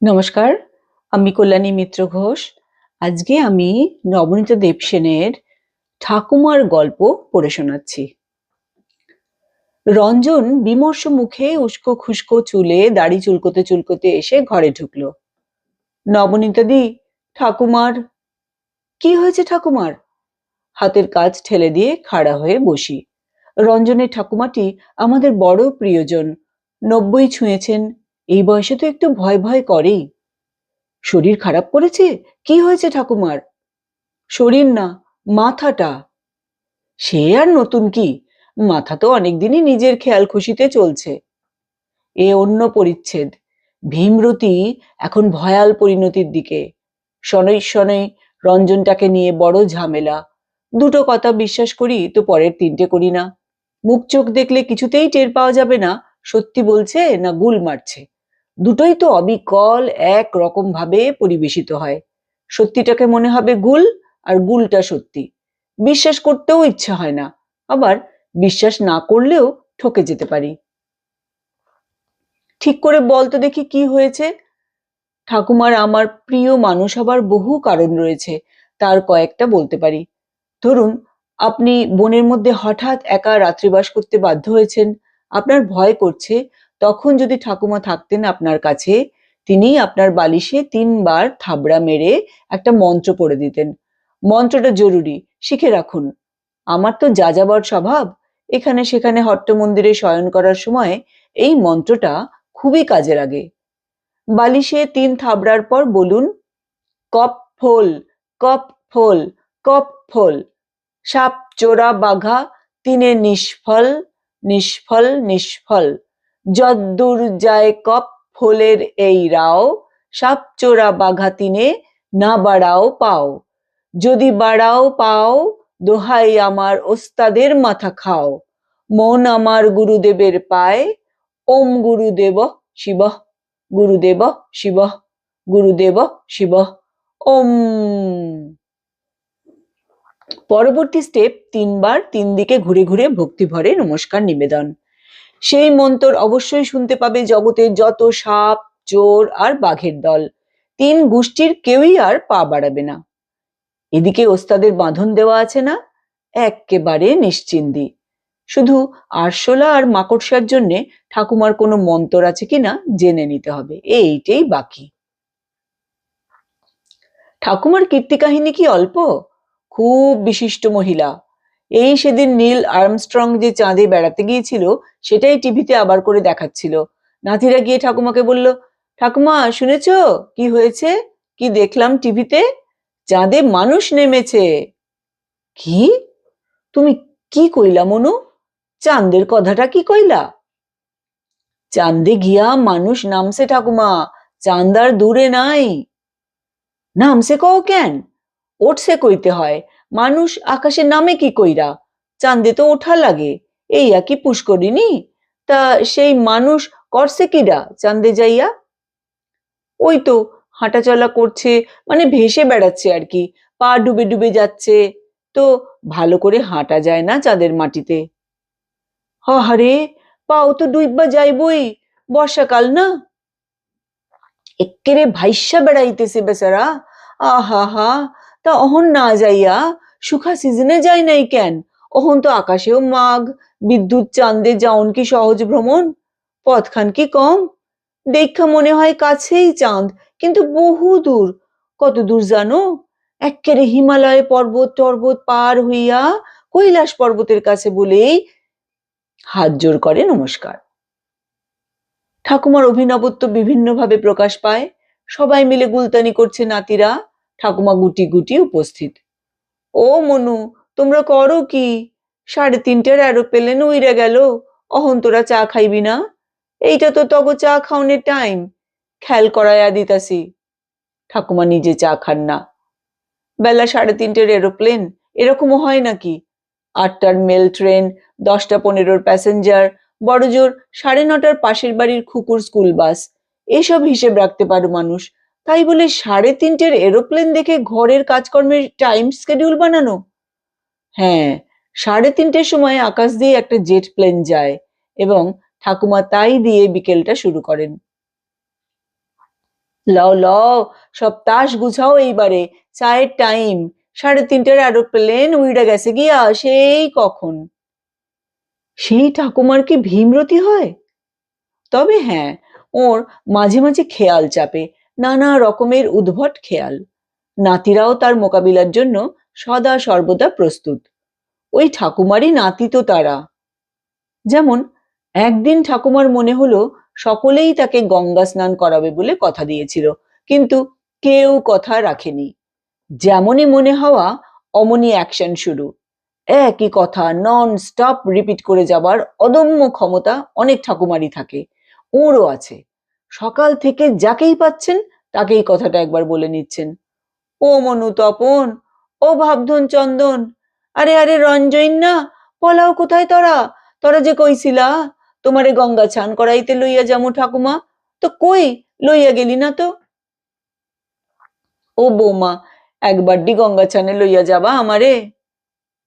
নমস্কার, আমি কল্যাণী মিত্র ঘোষ। আজকে আমি নবনীতা দেবসেনের ঠাকুমার গল্প পড়ে শোনাচ্ছি। রঞ্জন বিমর্ষ মুখে উস্কো খুস্কো চুলে দাড়ি চুলকোতে চুলকোতে এসে ঘরে ঢুকলো। নবনীতা দি, ঠাকুমার। কি হয়েছে ঠাকুমার? হাতের কাজ ঠেলে দিয়ে খাড়া হয়ে বসি। রঞ্জনের ঠাকুমাটি আমাদের বড় প্রিয়জন, 90 ছুঁয়েছেন। এই বয়সে তো একটু ভয় ভয় করেই। শরীর খারাপ করেছে? কি হয়েছে ঠাকুমার? শরীর না, মাথাটা। সে আর নতুন কি, মাথা তো অনেকদিনই নিজের খেয়াল খুশিতে চলছে। এ অন্য পরিচ্ছেদ। ভীমরতি এখন ভয়াল পরিণতির দিকে। শনৈ শনৈ রঞ্জনটাকে নিয়ে বড় ঝামেলা। দুটো কথা বিশ্বাস করি তো পরের তিনটে করি না। মুখ চোখ দেখলে কিছুতেই টের পাওয়া যাবে না সত্যি বলছে না গুল মারছে। দুটোই তো অবিকল এক রকম ভাবে পরিবেশিত হয়। সত্যিটাকে মনে হবে গুল, আর গুলটা সত্যি। বিশ্বাস করতেও ইচ্ছে হয় না, আবার বিশ্বাস না করলেও ঠকে যেতে পারি। ঠিক করে বল তো দেখি কি হয়েছে। ঠাকুমার আমার প্রিয় মানুষ হবার বহু কারণ রয়েছে, তার কয়েকটা বলতে পারি। ধরুন, আপনি বনের মধ্যে হঠাৎ একা রাত্রিবাস করতে বাধ্য হয়েছেন, আপনার ভয় করছে। তখন যদি ঠাকুমা থাকতেন আপনার কাছে, তিনি আপনার বালিশে 3 বার থাবড়া মেরে একটা মন্ত্র পড়ে দিতেন। মন্ত্রটা জরুরি, শিখে রাখুন। আমার তো যাযাবর স্বভাব, এখানে সেখানে হট্ট মন্দিরে শয়ন করার সময় এই মন্ত্রটা খুবই কাজে লাগে। বালিশে 3 থাবড়ার পর বলুন, কপ ফোল, কপ ফোল, কপ ফোল। সাপ চোরা বাঘা তিনে নিষ্ফল, নিষ্ফল নিষ্ফল। যদ্দূর যায় কপ ফোলের এই রাও, সাপ চোরা বাঘা তিনে না বাড়াও পাও। যদি বাড়াও পাও, দোহাই আমার ওস্তাদের মাথা খাও। মন আমার গুরুদেবের পায়, ওম গুরুদেব শিব, গুরুদেব শিব, গুরুদেব শিব, ওম। পরবর্তী স্টেপ, 3 বার 3 দিকে ঘুরে ঘুরে ভক্তি ভরে নমস্কার নিবেদন। সেই মন্ত্র অবশ্যই শুনতে পাবে জগতের যত সাপ চোর আর বাঘের দল। 3 গোষ্ঠীর কেউই আর পা বাড়াবে না। এদিকে ওস্তাদের বাঁধন দেওয়া আছে না, একেবারে নিশ্চিন্তি। শুধু আরশোলা আর মাকড়সার জন্যে ঠাকুমার কোনো মন্ত্র আছে কিনা জেনে নিতে হবে, এইটাই বাকি। ঠাকুমার কীর্তি কাহিনী কি অল্প? খুব বিশিষ্ট মহিলা। এই সেদিন নীল আর্মস্ট্রং যে চাঁদে বেড়াতে গিয়েছিল, সেটাই টিভিতে আবার করে দেখাচ্ছিল। নাতিরা গিয়ে ঠাকুমাকে বলল, ঠাকুমা শুনেছ কি হয়েছে? কি দেখলাম টিভিতে? চাঁদে মানুষ নেমেছে। কি? তুমি কি কইলা মনু? চাঁদের কথাটা কি কইলা? চাঁদে গিয়া মানুষ নামছে ঠাকুমা, চাঁদ আর দূরে নাই। নামছে কও কেন? উঠছে কইতে হয়। মানুষ আকাশে নামে কি কইরা? চাঁদে তো ওঠা লাগে, এই কি পুষ্করিণী? তা সেই মানুষ করছে কিরা চাঁদে যাইয়া? ওই তো হাঁটাচলা করছে, মানে ভেসে বেড়াচ্ছে আর কি, পা ডুবে ডুবে যাচ্ছে। তো ভালো করে হাঁটা যায় না চাঁদের মাটিতে। হারে, পাও তো ডুইব্বা যাইবই, বর্ষাকাল না। এক্কেরে ভাইসা বেড়াইতেছে বেচারা। আহা হা, তা অহন না যাইয়া সুখা সিজনে যায় নাই কেন? অহন তো আকাশেও মাঘ, বিদ্যুৎ চাঁদে যাওন কি সহজ ভ্রমণ? পথখান কি কম? দেখা মনে হয় কাছেই চাঁদ, কিন্তু বহু দূর। কত দূর জানো? এক্কেরে হিমালয় পর্বত টর্বত পার হইয়া কৈলাস পর্বতের কাছে বলেই হাত জোর করে নমস্কার। ঠাকুমার অভিনবত্ব বিভিন্নভাবে প্রকাশ পায়। সবাই মিলে গুলতানি করছে নাতিরা, ঠাকুমা গুটি গুটি উপস্থিত। ও মনু, তোমরা করো কি? 3:30টার এরোপ্লেন উইরা গেল, অহন তোরা চা খাইবি না? এইটা তো তগ চা খাওনের টাইম, খেয়াল করাইয়া দিতাছি। ঠাকুমা নিজে চা খান না। বেলা 3:30টার এরোপ্লেন, এরকমও হয় নাকি? 8টার মেল ট্রেন, 10টা 15-র প্যাসেঞ্জার, বড়জোর 9:30টার পাশের বাড়ির খুকুর স্কুল বাস, এসব হিসেব রাখতে পারো মানুষ। তাই বলে 3:30টার এরোপ্লেন দেখে ঘরের কাজকর্মের টাইম স্কেডিউল বানানো? হ্যাঁ, 3:30টার সময় আকাশ দিয়ে একটা জেট প্লেন যায়, এবং ঠাকুমা তাই দিয়ে বিকেলটা শুরু করেন। লও লও, সব তাস গুছাও এইবারে, চায়ের টাইম। 3:30টার এরোপ্লেন উইড়া গেছে গিয়া সেই কখন। সেই ঠাকুমার কি ভীমরতি হয়? তবে হ্যাঁ, ওর মাঝে মাঝে খেয়াল চাপে, নানা রকমের উদ্ভট খেয়াল। নাতিরাও তার মোকাবিলার জন্য সদা সর্বদা প্রস্তুত। ওই ঠাকুমারই নাতি তো তারা। যেমন একদিন ঠাকুমার মনে হলো সকলেই তাকে গঙ্গা স্নান করাবে বলে কথা দিয়েছিল, কিন্তু কেউ কথা রাখেনি। যেমনই মনে হওয়া অমনি অ্যাকশন শুরু। একই কথা নন স্টপ রিপিট করে যাবার অদম্য ক্ষমতা অনেক ঠাকুমারই থাকে, ওরও আছে। সকাল থেকে যাকেই পাচ্ছেন তাকেই কথাটা একবার বলে নিচ্ছেন। ও মনু তপন, ও ভাবধন চন্দন, আরে আরে রঞ্জইন না, পলাও কোথায় তোরা? তোরা যে কইছিলা তোমারে গঙ্গা চান করাইতে লইয়া যামু ঠাকুমা, তো কই লইয়া গেলি না তো? ও বৌমা, একবারটি গঙ্গা চানে লইয়া যাবা আমারে?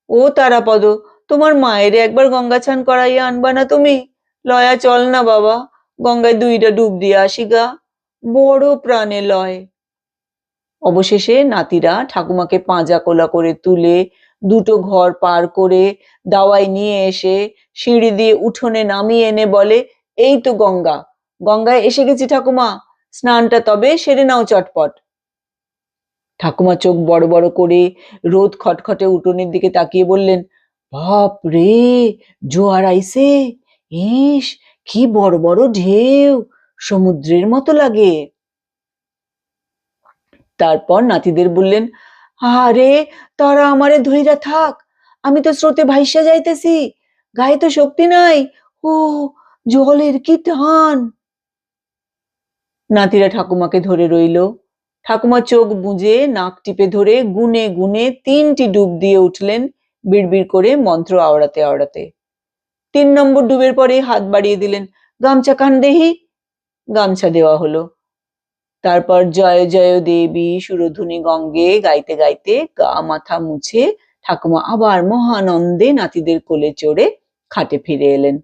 ও তারাপদ, তোমার মায়েরে একবার গঙ্গা চান করাইয়া আনবা না তুমি? লয়া চল না বাবা, গঙ্গায় 2টা ডুব দিয়া আসি গা, বড় প্রাণে লয়। অবশেষে নাতিরা ঠাকুমাকে পাঁজা কোলা করে তুলে, 2টো ঘর পার করে, দাওয়াই নিয়ে এসে, সিঁড়ি দিয়ে উঠোনে নামিয়ে এনে বলে, এই তো গঙ্গা, গঙ্গায় এসে গেছি ঠাকুমা, স্নানটা তবে সেরে নাও চটপট। ঠাকুমা চোখ বড় বড় করে রোদ খটখটে উঠোনের দিকে তাকিয়ে বললেন, বাপ রে, জোয়ার আইছে, ইস কি বড় বড় ঢেউ, সমুদ্রের মতো লাগে। তারপর নাতিদের বললেন, আরে তারা আমারে ধইরা থাক, আমি তো স্রোতে ভাইসা যাইতেছি, গায়ে তো শক্তি নাই, ও জলের কি টান। নাতিরা ঠাকুমাকে ধরে রইল। ঠাকুমা চোখ বুজে নাক টিপে ধরে গুনে গুনে 3টি ডুব দিয়ে উঠলেন, বিড়বিড় করে মন্ত্র আওড়াতে আওড়াতে। 3 নম্বর ডুবের পরে হাত বাড়িয়ে দিলেন, গামছা কান দেহি। গামছা দেওয়া হলো। তারপর জয় জয় দেবী সুরধুনী গঙ্গে গাইতে গাইতে গা মাথা মুছে ঠাকুমা আবার মহানন্দে নাতিদের কোলে চড়ে খাটে ফিরে এলেন,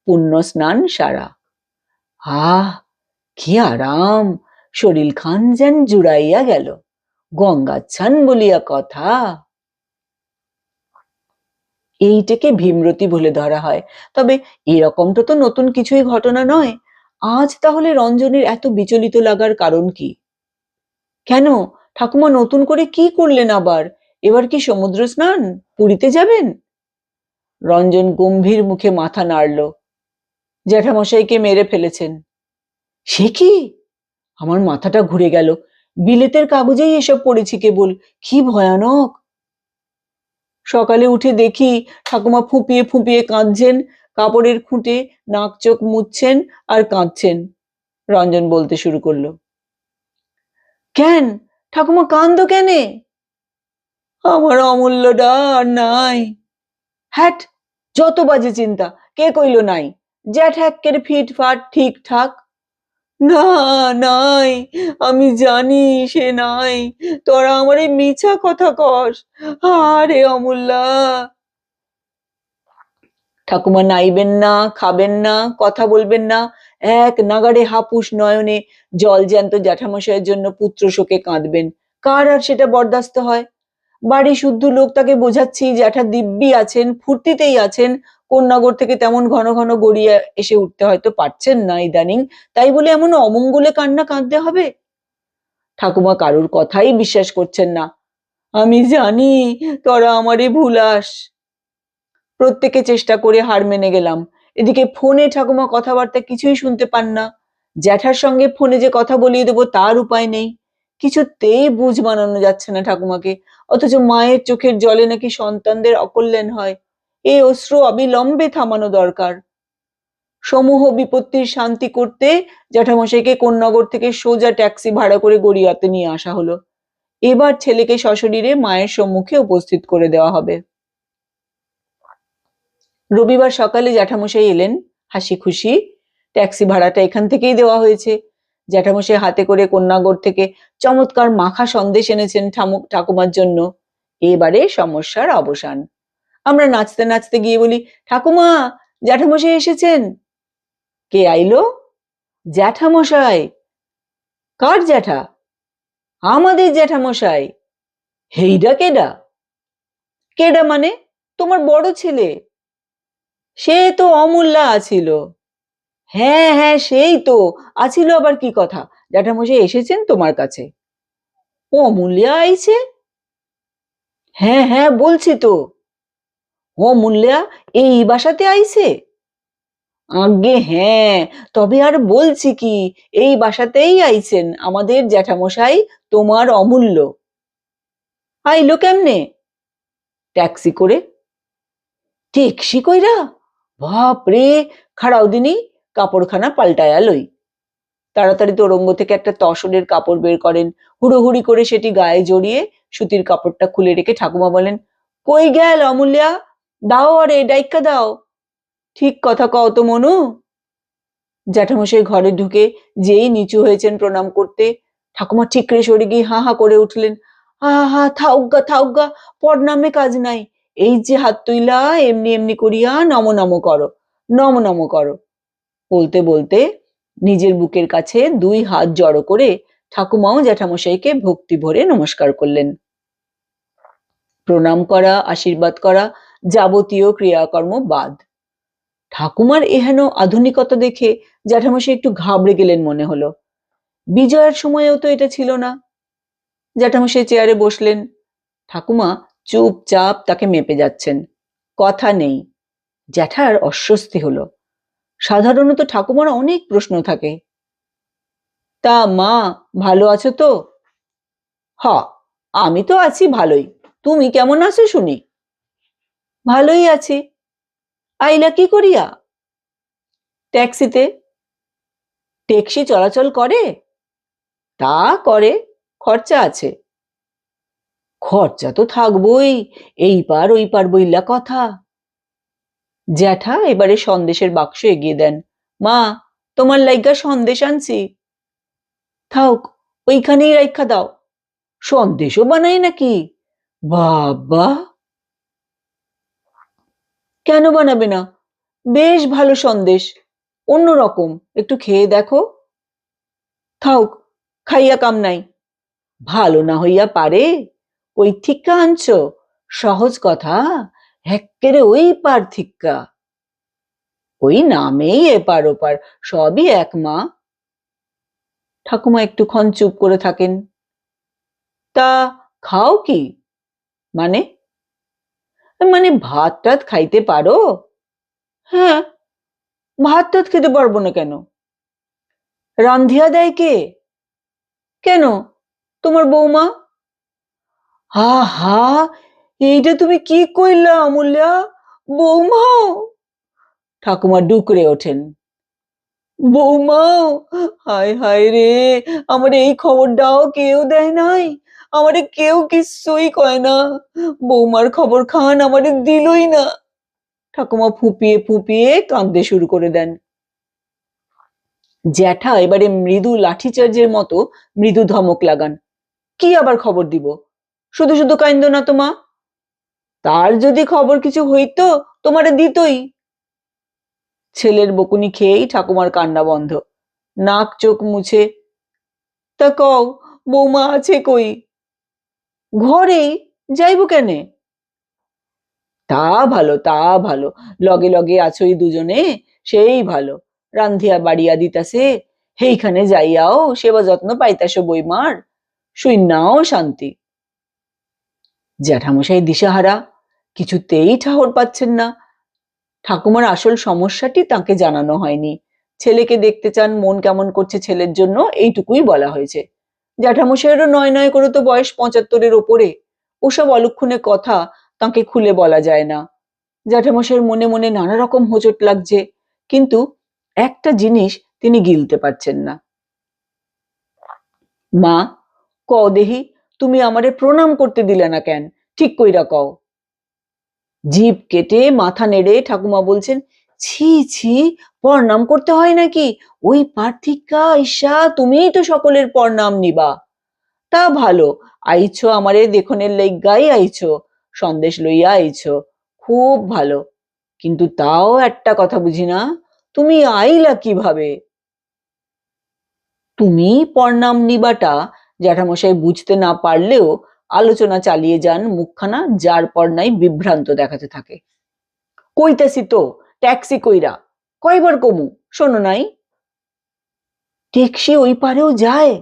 পুণ্য স্নান সারা। আহ কি আরাম, শরীর খান যেন জুড়াইয়া গেল, গঙ্গাচ্ছান বলিয়া কথা। এইটাকে ভীমরতি বলে ধরা হয়। তবে এরকমটা তো নতুন কিছুই ঘটনা নয়। আজ তাহলে রঞ্জনের এত বিচলিত লাগার কারণ কি? কেন, ঠাকুমা নতুন করে কি করলেন আবার? এবার কি সমুদ্র স্নান, পুরীতে যাবেন? রঞ্জন গম্ভীর মুখে মাথা নাড়ল। জ্যাঠামশাইকে মেরে ফেলেছেন। সে কি? আমার মাথাটা ঘুরে গেল, বিলেতের কাগজেই এসব পড়েছি কেবল, কি ভয়ানক। সকালে উঠে দেখি ঠাকুমা ফুঁপিয়ে ফুঁপিয়ে কাঁদছেন, কাপড়ের খুঁটে নাক চোখ মুছছেন আর কাঁদছেন। রঞ্জন বলতে শুরু করলো, কেন ঠাকুমা কাঁদো কেনে? আমার অমূল্যটা আর নাই। হ্যাট, যত বাজে চিন্তা, কে কইল নাই? জ্যাঠ এক্কের ফিটফাট ঠিকঠাক। না, নাই, আমি জানি সে নাই, তোরা আমারে মিছা কথা কস, আরে অমূল্যা। ঠাকুমা নাইবেন না, খাবেন না, কথা বলবেন না, এক নাগাড়ে হাপুস নয়নে জল জ্যান্ত জ্যাঠামশাইয়ের জন্য পুত্র শোকে কাঁদবেন। কার আর সেটা বরদাস্ত হয়? বাড়ি শুদ্ধ লোক তাকে বোঝাচ্ছি জ্যাঠা দিব্যি আছেন, ফুর্তিতেই আছেন, কোন্নগর থেকে তেমন ঘন ঘন গড়িয়ে এসে উঠতে হয়তো পারছেন না ইদানিং, তাই বলে এমন অমঙ্গলে কান্না কাঁদতে হবে? ঠাকুমা কারুর কথাই বিশ্বাস করছেন না। আমি জানি তোরা আমারে ভুলাস। প্রত্যেকে চেষ্টা করে হার মেনে গেলাম। এদিকে ফোনে ঠাকুমা কথাবার্তা কিছুই শুনতে পান না। জ্যাঠার সঙ্গে ফোনে যে কথা বলিয়ে দেবো তার উপায় নেই। কিছুতেই বুঝ বানানো যাচ্ছে না ঠাকুমাকে, অথচ মায়ের চোখের জলে নাকি সন্তানদের অকল্যাণ হয়। এই অশ্রু অবিলম্বে থামানো দরকার। সমূহ বিপত্তির শান্তি করতে জ্যাঠামশাইকে কোন্নগর থেকে সোজা ট্যাক্সি ভাড়া করে গড়িয়াতে নিয়ে আসা হলো। এবার ছেলেকে সশরীরে মায়ের সম্মুখে উপস্থিত করে দেওয়া হবে। রবিবার সকালে জ্যাঠামশাই এলেন, হাসি খুশি। ট্যাক্সি ভাড়াটা এখান থেকেই দেওয়া হয়েছে। জ্যাঠামশাই হাতে করে কোন্নাগর থেকে চমৎকার মাখা সন্দেশ এনেছেন ঠাকুমার জন্য। এবারে সমস্যার অবসান। আমরা নাচতে নাচতে গিয়ে বলি, ঠাকুমা, জ্যাঠামশাই এসেছেন। কে আইলো? জ্যাঠামশাই। কার জ্যাঠা? আমাদের জ্যাঠামশাই। হেইডা কেডা? কেডা মানে? তোমার বড় ছেলে। সে তো অমূল্যা আছিল। হ্যাঁ হ্যাঁ, সেই তো আছিল। আবার কি কথা? জ্যাঠামশাই এসেছেন তোমার কাছে? ও অমূল্যা আইছে? হ্যাঁ হ্যাঁ, বলছি তো। অমূল্যা এই বাসাতে আইছে? আজ্ঞে হ্যাঁ। তবে আর বলছি কি, এই বাসাতেই আইছেন আমাদের জ্যাঠামশাই, তোমার অমূল্য। আইলো কেমনে? ট্যাক্সি করে। ট্যাক্সি কইরা? বাপ রে! খাড়াও দিনি, কাপড়খানা পাল্টায়া লই। তাড়াতাড়ি তোরঙ্গ থেকে একটা তসরের কাপড় বের করেন। হুড়োহুড়ি করে সেটি গায়ে জড়িয়ে সুতির কাপড়টা খুলে রেখে ঠাকুমা বলেন, কই গেল অমূল্যা? দাও, আরে ডাইক্কা দাও। ঠিক কথা কও তো মনু। জ্যাঠামশাই ঘরে ঢুকে যেই নিচু হয়েছেন প্রণাম করতে, ঠাকুমা ঠিকরে সরে গিয়ে হা হা করে উঠলেন, আহা থাউগা থাউগা, পড়নামে কাজ নাই। এই যে হাত তুইলা এমনি এমনি করিয়া নম নম করো, নম নম করো। বলতে বলতে নিজের বুকের কাছে দুই হাত জড়ো করে ঠাকুমাও জ্যাঠামশাইকে ভক্তি ভরে নমস্কার করলেন। প্রণাম করা, আশীর্বাদ করা, যাবতীয় ক্রিয়াকর্ম বাদ। ঠাকুমার এহেন আধুনিকতা দেখে জ্যাঠামশাই একটু ঘাবড়ে গেলেন মনে হলো। বিজয়ার সময়েও তো এটা ছিল না। জ্যাঠামশাই চেয়ারে বসলেন। ঠাকুমা চুপচাপ তাকে মেপে যাচ্ছেন, কথা নেই। জ্যাঠার অস্বস্তি হলো। সাধারণত ঠাকুমার অনেক প্রশ্ন থাকে। তা মা, ভালো আছো তো? হ, আমি তো আছি ভালোই। তুমি কেমন আছো শুনি? ভালোই আছি। আইলা কি করিয়া? ট্যাক্সিতে। ট্যাক্সি চলাচল করে? তা করে, খরচা আছে। খরচা তো থাকবই, এই পার ওই পার বইলা কথা। জ্যাঠা এবারে সন্দেশের বাক্স এগিয়ে দেন। মা, তোমার লাইগা সন্দেশ আনছি। থাক, ওইখানেই রাইখা দাও। সন্দেশও বানাই নাকি? বাবা! কেন বানাবে না? বেশ ভালো সন্দেশ, অন্যরকম, একটু খেয়ে দেখো। থাক, খাইয়া কাম নাই। ভালো না হইয়া পারে? ওই থিক্কা আনছো? সহজ কথা, এক্কেরে ওই পার থিক্কা। ওই নামেই এপার ওপার, সবই এক মা। ঠাকুমা একটুক্ষণ চুপ করে থাকেন। তা খাও কি? মানে? মানে ভাত টাত খাইতে পারো? হ্যাঁ। ভাত টাত খেতে পারবো না কেন? রান্ধিয়া দেয় কে? কেন, তোমার বৌমা। হা হা, এইটা তুমি কি কইলা অমূল্যা? বৌমাও? ঠাকুমা ডুকরে ওঠেন। বৌমাও? হায় হায় রে, আমার এই খবরটাও কেউ দেয় নাই। আমারে কেউ কিচ্ছুই কয় না। বৌমার খবর খান আমারে দিলই না। ঠাকুমা ফুপিয়ে ফুপিয়ে কাঁদতে শুরু করে দেন। জ্যাঠা এবারে মৃদু লাঠিচার্জের মতো মৃদু ধমক লাগান। কি আবার খবর দিব? শুধু শুধু কাইন্দ না তো মা। তার যদি খবর কিছু হইতো তোমারে দিতই। ছেলের বকুনি খেয়েই ঠাকুমার কান্না বন্ধ। নাক চোখ মুছে, তা কও, বৌমা আছে কই? ঘরেই, যাইব কেনে? তা ভালো, তা ভালো। লগে লগে আছোই দুজনে, সেই ভালো। রান্ধিয়া বাড়িয়া দিতাছে, সেইখানে যাইয়াও সেবা যত্ন পাইতাছো বইমার, শুইনাও শান্তি। জ্যাঠামশাই দিশাহারা, কিছুতেই ঠাহর পাচ্ছেন না। ঠাকুমার আসল সমস্যাটি তাকে জানানো হয়নি। ছেলেকে দেখতে চান, মন কেমন করছে ছেলের জন্য, এইটুকুই বলা হয়েছে। জ্যাঠামশাইয়েরও নয় নয় করে তো বয়স 75-এর ওপরে। ওসব অলক্ষণে কথা তাকে খুলে বলা যায় না। জ্যাঠামশাইয়ের মনে মনে নানা রকম হোঁচট লাগছে, কিন্তু একটা জিনিস তিনি গিলতে পারছেন না। মা, কও দেহি, তুমি আমারে প্রণাম করতে দিলে না কেন? ঠিক কইরা কও। জিভ কেটে মাথা নেড়ে ঠাকুমা বলছেন, ছি ছি, প্রণাম করতে হয় নাকি? ওই পার্থিকা ঈশা, তুমিই তো সকলের প্রণাম নিবা। তা ভালো, আইছো আমারে দেখনের লাইগাই আইছো, সন্দেশ লইয়া আইছো, খুব ভালো। কিন্তু তাও একটা কথা বুঝি না, তুমি আইলা কিভাবে? তুমি প্রণাম নিবাটা জ্যাঠামশাই বুঝতে না পারলেও আলোচনা চালিয়ে যান, মুখখানা যার পর নাই বিভ্রান্ত দেখাতে থাকে। কইতাছি তো, ট্যাক্সি কইরা কয়বার কমু, শোনো নাই? ট্যাক্সি ওই পারেও যায়?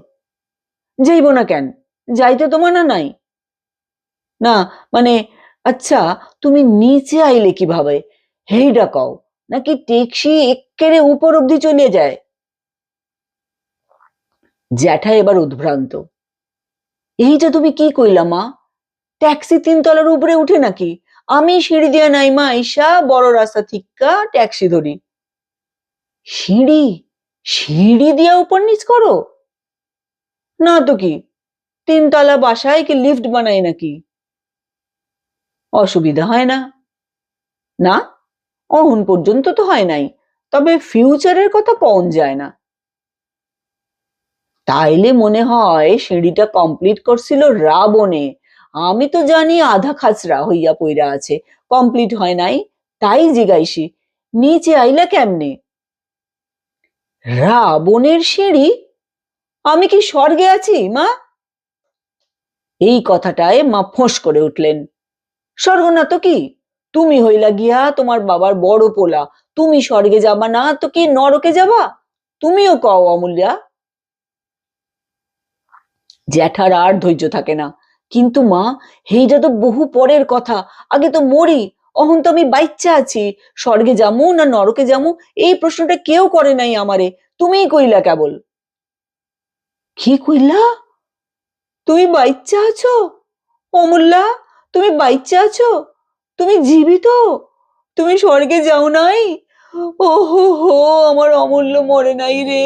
যাইব না কেন, যাইতে তো মানা নাই। না মানে, আচ্ছা তুমি নিচে আইলে কিভাবে, হেইডা কও, নাকি ট্যাক্সি এক্কেরে উপর অব্দি চলে যায়? জ্যাঠা এবার উদ্ভ্রান্ত। এইটা তুমি কি কইলা মা? ট্যাক্সি 3 তলার উপরে উঠে নাকি? আমি সিঁড়ি দিয়া নাইমা আইসা বড় রাস্তা থিক্কা ট্যাক্সি ধরি। সিঁড়ি? সিঁড়ি দিয়া উপর নিচ করো? না তো কি, 3 তলা বাসায় কি লিফট বানাই নাকি? অসুবিধা হয় না? না, অহন পর্যন্ত তো হয় নাই, তবে ফিউচারের কথা কন যায় না। তাইলে মনে হয় সিঁড়িটা কমপ্লিট করছিল রাবণে। আমি তো জানি আধা খাচরা হইয়া পইরা আছে, কমপ্লিট হয় নাই, তাই জিগাইছি নিচে আইলা কেমনে? রাবণের সিঁড়ি? আমি কি স্বর্গে আছি মা? এই কথাটায় মা ফোঁস করে উঠলেন। স্বর্গ না তো কি, তুমি হইলা গিয়া তোমার বাবার বড় পোলা, তুমি স্বর্গে যাবা না তো কি নরকে যাবা? তুমিও কও অমূল্যা। জ্যাঠার আর ধৈর্য থাকে না। কিন্তু মা, হেইটা তো বহু পরের কথা, আগে তো মরি। অহন তো আমি বাইচ্চা আছি, স্বর্গে যামু না নরকে যামু এই প্রশ্নটা কেউ করে নাই আমারে, তুমিই কইলা কেবল। কি কইলা? তুমি বাইচ্চা আছো অমূল্যা? তুমি বাইচ্চা আছো? তুমি জীবিত? তুমি স্বর্গে যাও নাই? ও হো হো, আমার অমূল্য মরে নাই রে,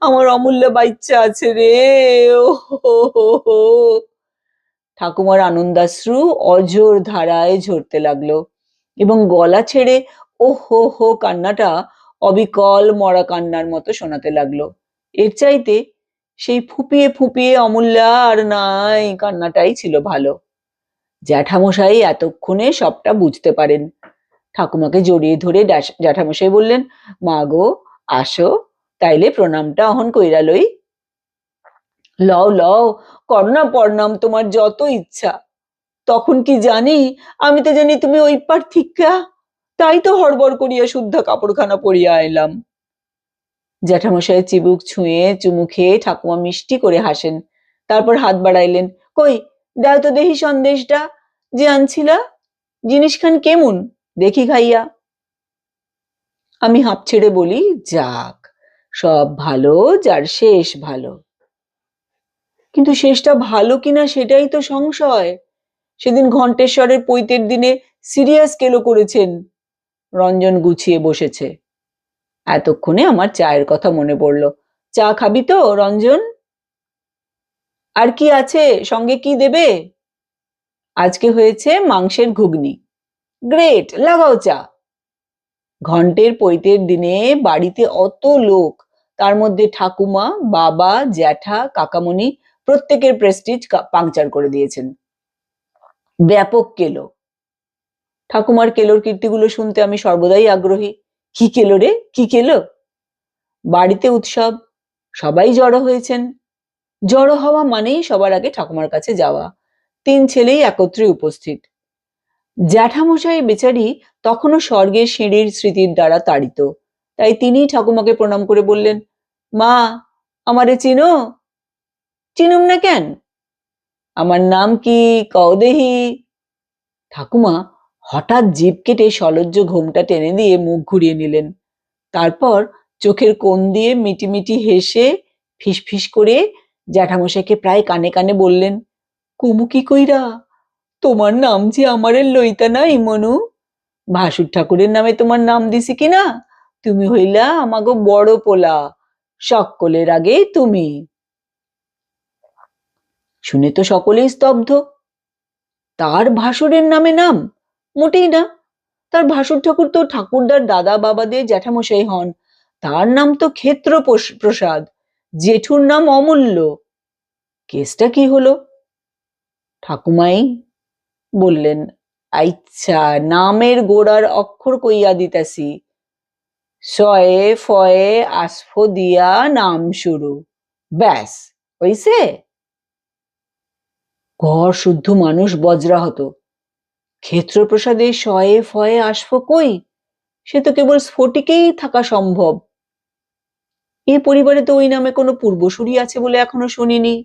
আমার অমূল্য বাইচ্চা আছে রে। ও হো হো হো। ঠাকুমার আনন্দাশ্রু অঝোর ধারায় ঝরতে লাগলো এবং গলা ছেড়ে ও হো হো কান্নাটা অবিকল মরা কান্নার মতো শোনাতে লাগলো। এর চাইতে সেই ফুপিয়ে ফুপিয়ে অমূল্যা আর নাই কান্নাটাই ছিল ভালো। জ্যাঠামশাই এতক্ষণে সবটা বুঝতে পারেন। ঠাকুমাকে জড়িয়ে ধরে জ্যাঠামশাই বললেন, মা গো, আসো, তাইলে প্রণামটা অহন কইরা লই। লও লও, করোনা প্রণাম তোমার যত ইচ্ছা। তখন কি জানি, আমি তো জানি তুমি ওই পার থিকা, তাই তো হড়বড় করিয়া শুদ্ধা কাপড়খানা পরিয়া আইলাম। জ্যাঠামশাই চিবুক ছুঁয়ে চুমু খেয়ে ঠাকুমা মিষ্টি করে হাসেন, তারপর হাত বাড়াইলেন। কই, দাও তো দেহি সন্দেশটা যে আনছিলা, জিনিসখান কেমন দেখি খাইয়া। আমি হাঁপ ছেড়ে বলি, যাক, সব ভালো যার শেষ ভালো। কিন্তু শেষটা ভালো কিনা সেটাই তো সংশয়। সেদিন ঘণ্টেশ্বরের পৈতের দিনে সিরিয়াস কেলো করেছেন। রঞ্জন গুছিয়ে বসেছে। এতক্ষণে আমার চায়ের কথা মনে পড়ল। চা খাবি তো রঞ্জন? আর কি আছে, সঙ্গে কি দেবে? আজকে হয়েছে মাংসের ঘুগনি। গ্রেট, লাগাও চা। ঘণ্টের পৈতের দিনে বাড়িতে অত লোক, তার মধ্যে ঠাকুমা, বাবা, জ্যাঠা, কাকামণি প্রত্যেকের প্রেস্টিজ পাংচার করে দিয়েছেন। ব্যাপক কেলো। ঠাকুমার কেলোর কীর্তিগুলো শুনতে আমি সর্বদাই আগ্রহী। কি কেলো রে, কি কেলো? বাড়িতে উৎসব, সবাই জড়ো হয়েছেন। জড়ো হওয়া মানেই সবার আগে ঠাকুমার কাছে যাওয়া। 3 ছেলেই একত্রে উপস্থিত। জ্যাঠামশাই বেচারি তখনও স্বর্গের সিঁড়ির স্মৃতির দ্বারা তাড়িত, তাই তিনি ঠাকুমাকে প্রণাম করে বললেন, মা, আমারে চিনো? চিনুম না কেন? আমার নাম কি, কও দেহি। ঠাকুমা হঠাৎ জিভ কেটে সলজ্জ ঘোমটা টেনে দিয়ে মুখ ঘুরিয়ে নিলেন। তারপর চোখের কোণ দিয়ে মিটিমিটি হেসে ফিসফিস করে জ্যাঠামশাইকে প্রায় কানে কানে বললেন, কুমু কি কইরা, তোমার নাম যে আমারে লইতা নাই মনু। ভাসুর ঠাকুরের নামে তোমার নাম দিছি কিনা, তুমি হইলা আমাগো বড় পোলা, সকলের আগে তুমি। শুনে তো সকলেই স্তব্ধ। তার ভাসুরের নামে নাম? মোটেই না। তার ভাসুর ঠাকুর তো ঠাকুরদার দাদা বাবাদের জ্যাঠামশাই হন। তার নাম তো ক্ষেত্র প্রসাদ, জেঠুর নাম অমূল্য। কেসটা কি হলো? ঠাকুমাই বললেন, আচ্ছা, নামের গোড়ার অক্ষর কইয়া দিতাছি। শয়ে ফয়ে আসফ দিয়া নাম শুরু। ব্যাস, হইছে। ঘর শুদ্ধ মানুষ বজ্রাহত। ক্ষেত্রপ্রসাদে শয়ে ফয়ে আসবো কই? সে তো কেবল স্ফটিকেই থাকা সম্ভব। এ পরিবারে তো ওই নামে কোনো পূর্বসূরি আছে বলে এখনো শুনিনি।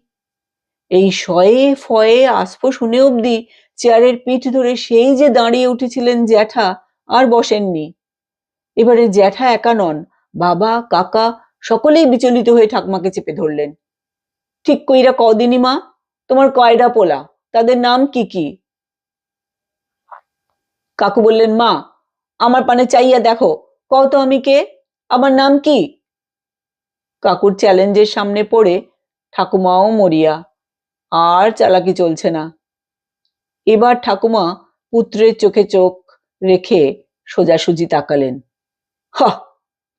এই শয়ে ফয়ে আসবো শুনে অবধি চেয়ারের পিঠ ধরে সেই যে দাঁড়িয়ে উঠেছিলেন জ্যাঠা, আর বসেননি। এবারে জ্যাঠা একা নন, বাবা কাকা সকলেই বিচলিত হয়ে ঠাকুমাকে চেপে ধরলেন। ঠিক কইরা কদিনই মা, তোমার কয়ডা পোলা, তাদের নাম কি কি? কাকু বললেন, মা আমার পানে চাইয়া দেখো, কও তো আমি কে, আমার নাম কি? কাকুর চ্যালেঞ্জের সামনে পড়ে ঠাকুমাও মরিয়া। আর চালাকি চলছে না। এবার ঠাকুমা পুত্রের চোখে চোখ রেখে সোজাসুজি তাকালেন। হা,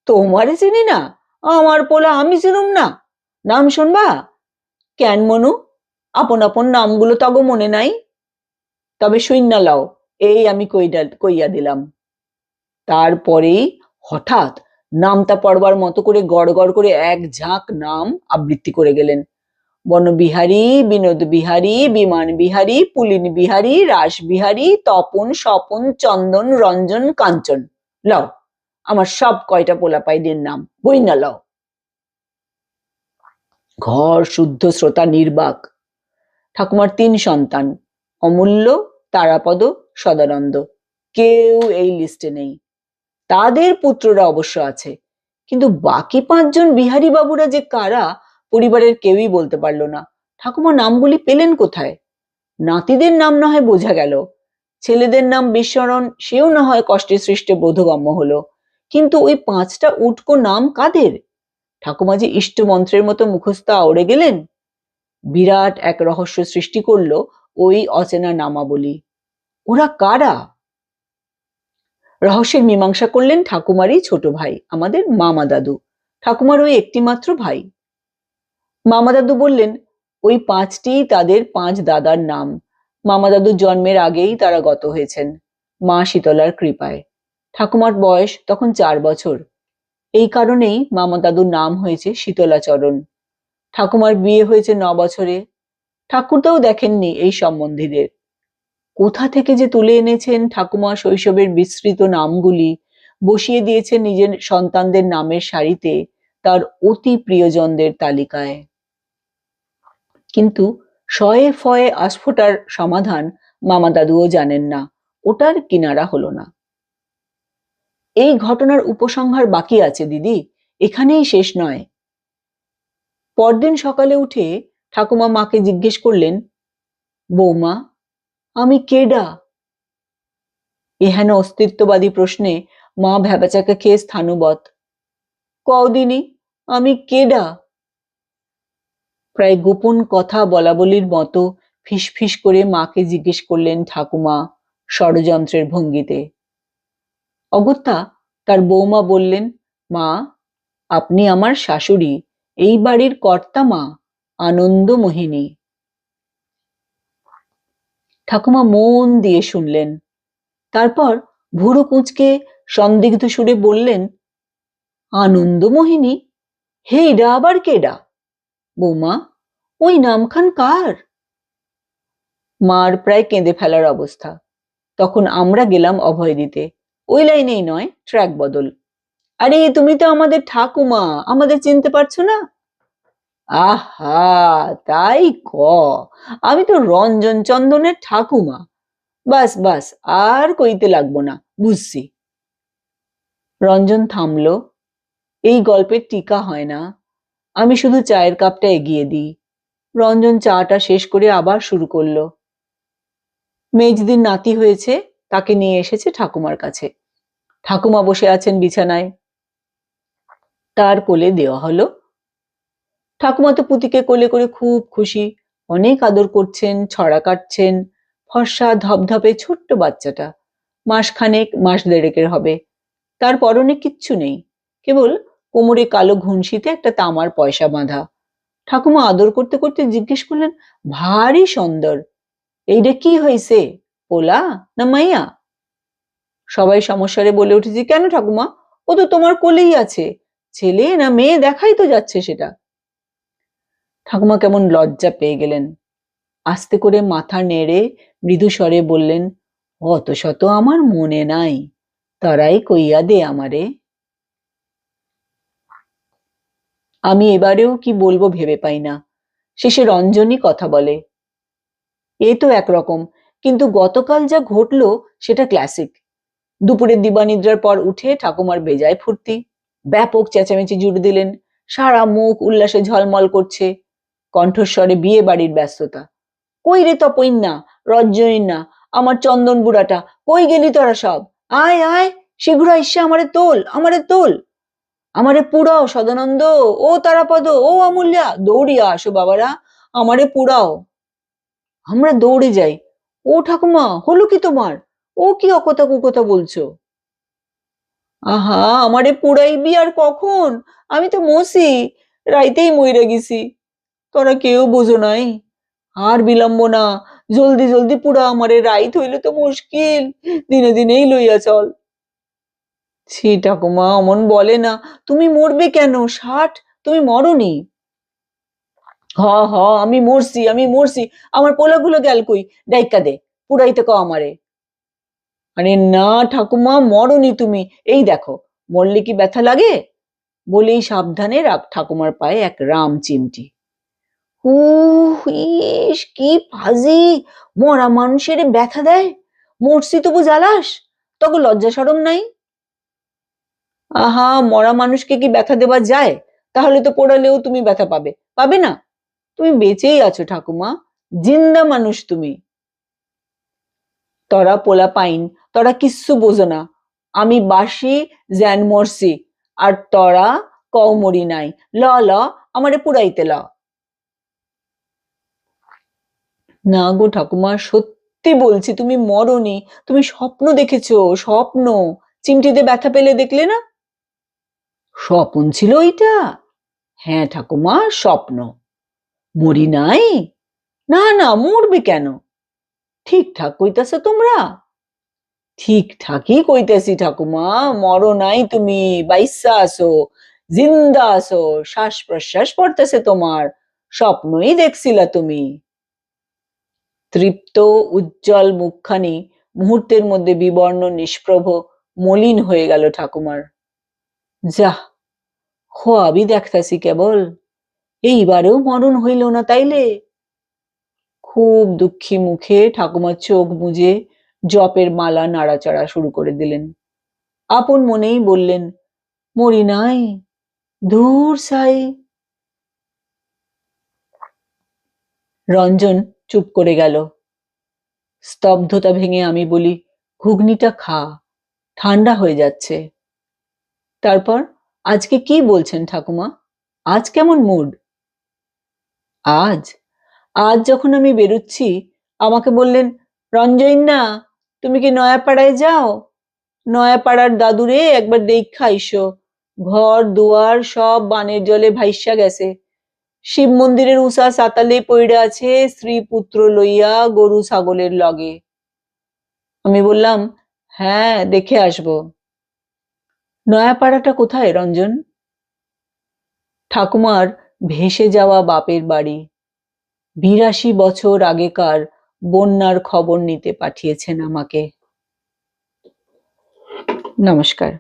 তোমারে চিনি না? আমার পোলা আমি চিনুম না? নাম শুনবা? কেন মনু, আপন আপন নামগুলো তগো মনে নাই? তবে শুইন্না লাও, এই আমি কইয়া দিলাম। তারপরেই হঠাৎ নামতা পড়বার মতো করে গড় গড় করে এক ঝাঁক নাম আবৃত্তি করে গেলেন। বনবিহারী, বিনোদ বিহারী, বিমান বিহারী, পুলিন বিহারী, রাস বিহারী, তপন, স্বপন, চন্দন, রঞ্জন, কাঞ্চন। লও, আমার সব কয়টা পোলাপাইদের নাম বইনা লও। ঘর শুদ্ধ শ্রোতা নির্বাক। ঠাকুমার 3 সন্তান, অমূল্য, তারাপদ, সদানন্দ, কেউ এই লিস্টে নেই। তাদের পুত্ররা অবশ্য আছে, কিন্তু বাকি 5 জন বিহারী বাবুরা যে কারা পরিবারের কেউই বলতে পারল না। ঠাকুমা নামগুলি পেলেন কোথায়? নাতিদের নাম না হয় বোঝা গেল, ছেলেদের নাম বিস্মরণ, সেও না হয় কষ্টে সৃষ্টে বোধগম্য হলো, কিন্তু ওই 5টা উটকো নাম কাদের? ঠাকুমা যে ইষ্ট মন্ত্রের মতো মুখস্থ আওড়ে গেলেন। বিরাট এক রহস্য সৃষ্টি করলো ওই অচেনা নামাবলী। ওরা কারা? রহস্যের মীমাংসা করলেন ঠাকুমারই ছোট ভাই, আমাদের মামা দাদু। ঠাকুমার ওই একটি মাত্র ভাই। মামা দাদু বললেন, ওই 5টি তাদের 5 দাদার নাম। মামা দাদুর জন্মের আগেই তারা গত হয়েছেন মা শীতলার কৃপায়। ঠাকুমার বয়স তখন 4 বছর। এই কারণেই মামা দাদুর নাম হয়েছে শীতলাচরণ। ঠাকুমার বিয়ে হয়েছে 9 বছরে। ঠাকুরদাও দেখেননি এই সম্বন্ধীদের। কোথা থেকে যে তুলে এনেছেন ঠাকুমা শৈশবের বিস্তৃত নামগুলি, বসিয়ে দিয়েছেন নিজের সন্তানদের নামের সারিতে তার অতি প্রিয়জনদের তালিকায়। কিন্তু শয়ে ফয়ে আস্ফোটার সমাধান মামা দাদুও জানেন না, ওটার কিনারা হলো না। এই ঘটনার উপসংহার বাকি আছে দিদি, এখানেই শেষ নয়। পরদিন সকালে উঠে ঠাকুমা মাকে জিজ্ঞেস করলেন, বৌমা আমি কেডা? এহেন অস্তিত্ববাদী প্রশ্নে মা ভ্যাবাচাকা খেয়ে স্থানুবৎ। কদিনই আমি কেডা? প্রায় গোপন কথা বলাবলির মতো ফিসফিস করে মাকে জিজ্ঞেস করলেন ঠাকুমা ষড়যন্ত্রের ভঙ্গিতে। অগত্যা তার বৌমা বললেন, মা আপনি আমার শাশুড়ি, এই বাড়ির কর্তা মা, আনন্দমোহিনী। ঠাকুমা মন দিয়ে শুনলেন। তারপর ভুরু কুঁচকে সন্দিগ্ধ সুরে বললেন, আনন্দমোহিনী? হেইডা আবার কেডা? বৌমা ওই নামখান কার? মার প্রায় কেঁদে ফেলার অবস্থা। তখন আমরা গেলাম অভয় দিতে। ওই লাইনেই নয়, ট্র্যাক বদল। আরে তুমি তো আমাদের ঠাকুমা, আমাদের চিনতে পারছো না? আহা, তাই ক, আমি তো রঞ্জন চন্দনের ঠাকুমা। বাস বাস, আর কইতে লাগবো না, বুঝছি। রঞ্জন থামলো। এই গল্পের টিকা হয় না। আমি শুধু চায়ের কাপটা এগিয়ে দিই। রঞ্জন চাটা শেষ করে আবার শুরু করলো। মেজদির নাতি হয়েছে, তাকে নিয়ে এসেছে ঠাকুমার কাছে। ঠাকুমা বসে আছেন বিছানায়। তার কোলে দেওয়া হলো। ঠাকুমা তো পুতিকে কোলে করে খুব খুশি, অনেক আদর করছেন, ছড়া কাটছেন। ফর্সা ধপধপে ছোট্ট বাচ্চাটা, মাস দেড়েকের হবে। তার পরনে কিচ্ছু নেই, কেবল কোমরে কালো ঘুনশিতে একটা তামার পয়সা বাঁধা। ঠাকুমা আদর করতে করতে জিজ্ঞেস করলেন, ভারী সুন্দর, এইটা কি হয়েছে, পোলা না মাইয়া? সবাই সমস্যারে বলে উঠেছি, কেন ঠাকুমা, ও তো তোমার কোলেই আছে, ছেলে না মেয়ে দেখাই তো যাচ্ছে সেটা। ঠাকুমা কেমন লজ্জা পেয়ে গেলেন। আস্তে করে মাথা নেড়ে মৃদু স্বরে বললেন, অত শত আমার মনে নাই, তারাই কইয়া দে আমারে। আমি এবারেও কি বলবো ভেবে পাই না। শেষে রঞ্জনই কথা বলে, এ তো একরকম, কিন্তু গতকাল যা ঘটলো সেটা ক্লাসিক। দুপুরের দিবানিদ্রার পর উঠে ঠাকুমার বেজায় ফুর্তি, ব্যাপক চেঁচামেচি জুড়ে দিলেন, সারা মুখ উল্লাসে ঝলমল করছে, কণ্ঠস্বরে বিয়ে বাড়ির ব্যস্ততা। কই রে তপইন্না, রজ্জইন্না, আমার চন্দন বুড়াটা, কই গেলি তোরা সব? আয় আয়, শীঘ্র আইসা আমারে তোল, আমারে তোল, আমারে পুড়াও সদানন্দ, ও তারাপদ, ও অমূল্যা, দৌড়িয়া আসো বাবারা, আমারে পুড়াও। আমরা দৌড়ে যাই, ও ঠাকুমা হলো কি তোমার? ও কি অকথা কুকথা বলছো? আহা, আমারে পুড়াইবি আর কখন? আমি তো মসি, রাইতেই মইরা গেছি, তোরা কেউ বোঝো নাই। আর বিলম্ব না, জলদি জলদি পুরা আমারে, রাইত হইলে তো মুশকিল, দিনে দিনেই লইয়া চল। ছি ঠাকুমা, অমন বলে না, তুমি মরবে কেন? 60, তুমি মরনি। হ হ, আমি মরছি, আমি মরছি, আমার পোলাগুলো গেল কই, ডাইকা দে, পুরাইতে ক আমারে। আরে না ঠাকুমা, মরনি তুমি, এই দেখো, মরলে কি ব্যথা লাগে? বলেই সাবধানে ঠাকুমার পায়ে এক রাম চিমটি। উহ, ইস কি ফাজি, মরা মানুষের ব্যথা দেয়, মরছি তবু জ্বালাস, তখন লজ্জা শরম নাই? আহা, মরা মানুষকে কি ব্যথা দেওয়া যায়? তাহলে তো পোড়ালেও তুমি ব্যথা পাবে, পাবে না? তুমি বেঁচেই আছো ঠাকুমা, জিন্দা মানুষ তুমি। তোরা পোলা পাইন, তোরা কিচ্ছু বোঝো না, আমি বাসি জ্যান মরছি, আর তোরা কও মরি নাই। ল ল, আমারে পুরাইতে ল। না গো ঠাকুমা, সত্যি বলছি, তুমি মরনি, তুমি স্বপ্ন দেখেছো, স্বপ্ন। চিমটিতে ব্যথা পেলে দেখলে না? স্বপন ছিল ওইটা? হ্যাঁ ঠাকুমা, স্বপ্ন। মরি নাই? না না, মরবে কেন? ঠিকঠাক কইতাছো তোমরা? ঠিকঠাকই কইতেছি ঠাকুমা, মরো নাই তুমি, বাইসা আছো, জিন্দা আছো, শ্বাস প্রশ্বাস পড়তেছে তোমার, স্বপ্নই দেখছিলা তুমি। তৃপ্ত উজ্জ্বল মুখখানি মুহূর্তের মধ্যে বিবর্ণ, নিষ্প্রভ, মলিন হয়ে গেল ঠাকুমার। যাহ, খোয়াবি দেখতাছি কেবল, এইবারেও মরণ হইল না তাইলে? খুব দুঃখী মুখে ঠাকুমার চোখ বুজে জপের মালা নাড়াচাড়া শুরু করে দিলেন। আপন মনেই বললেন, মরি নাই, ধুর সাই। রঞ্জন চুপ করে গেল। স্তব্ধতা ভেঙে আমি বলি, ঘুগনিটা খা, ঠান্ডা হয়ে যাচ্ছে। তারপর, আজকে কি বলছেন ঠাকুমা? আজ কেমন মুড? আজ আজ যখন আমি বেরুচ্ছি, আমাকে বললেন, রঞ্জইন্না, তুমি কি নয়াপাড়ায় যাও? নয়াপাড়ার দাদুরে একবার দেখা আইসো, ঘর দুয়ার সব বানের জলে ভাইসা গেছে, শিব মন্দিরের উষা সাতালে পইড়া আছে স্ত্রী পুত্র লইয়া গরু ছাগলের লগে। আমি বললাম, হ্যাঁ, দেখে আসবো। নয়াপাড়াটা কোথায় রঞ্জন? ঠাকুমার ভেসে যাওয়া বাপের বাড়ি, 82 বছর আগেকার বন্যার খবর নিতে পাঠিয়েছেন আমাকে। নমস্কার।